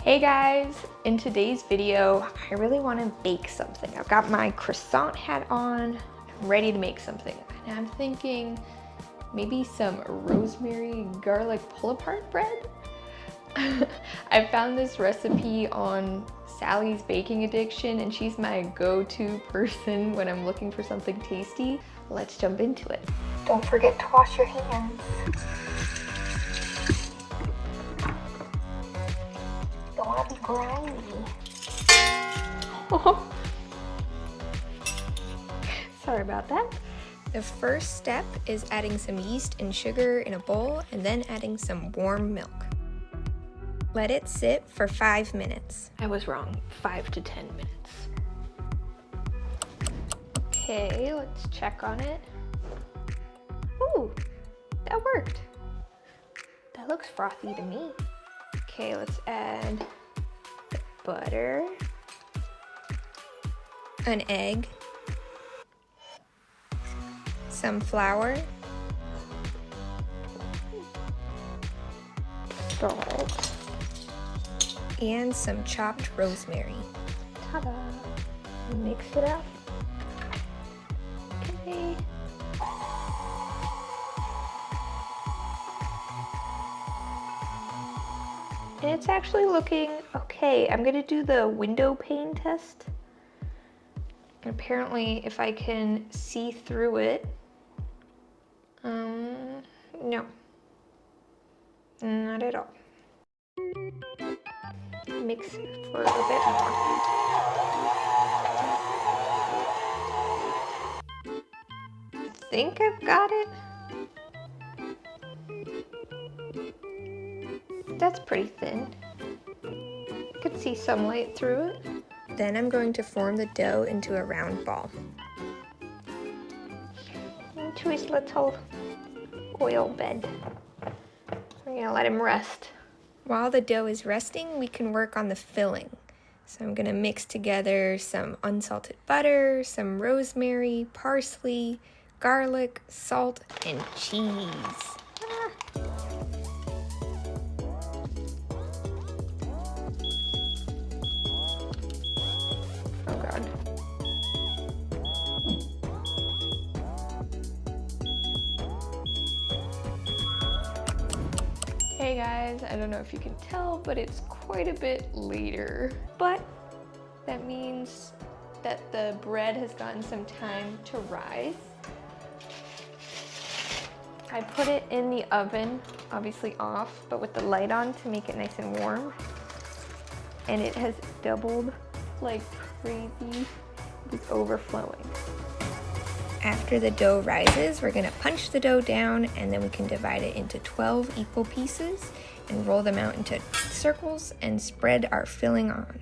Hey guys, in today's video, I really want to bake something. I've got my croissant hat on, I'm ready to make something. And I'm thinking maybe some rosemary garlic pull-apart bread? I found this recipe on Sally's Baking Addiction and she's my go-to person when I'm looking for something tasty. Let's jump into it. Don't forget to wash your hands. Don't want to be grimy. Oh. Sorry about that. The first step is adding some yeast and sugar in a bowl and then adding some warm milk. Let it sit for 5 minutes. I was wrong, 5 to 10 minutes. Okay, let's check on it. Ooh, that worked. That looks frothy to me. Okay, let's add the butter, an egg, some flour, salt, and some chopped rosemary. Ta-da! Mix it up. Okay. And it's actually looking okay. I'm gonna do the window pane test. And apparently, if I can see through it, no, not at all. Mix for a bit more. I think I've got it. That's pretty thin. I could see some light through it. Then I'm going to form the dough into a round ball. Into his little oil bed. We're gonna let him rest. While the dough is resting, we can work on the filling. So I'm gonna mix together some unsalted butter, some rosemary, parsley, garlic, salt, and cheese. Oh God. Hey guys, I don't know if you can tell, but it's quite a bit later. But that means that the bread has gotten some time to rise. I put it in the oven, obviously off, but with the light on to make it nice and warm. And it has doubled like crazy. It's overflowing. After the dough rises, we're gonna punch the dough down and then we can divide it into 12 equal pieces and roll them out into circles and spread our filling on.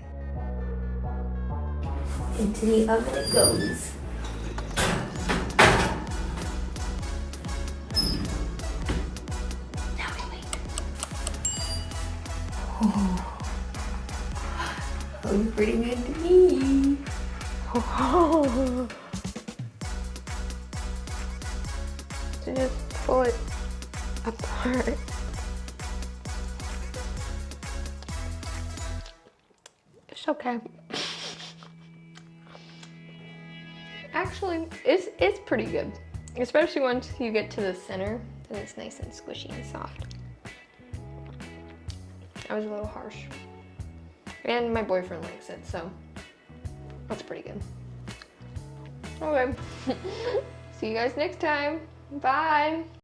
Into the oven it goes. Now we wait. Oh, looks pretty good to me. Oh. To just pull it apart. It's okay. Actually, it's pretty good. Especially once you get to the center, then it's nice and squishy and soft. I was a little harsh. And my boyfriend likes it, so that's pretty good. Okay. See you guys next time. Bye.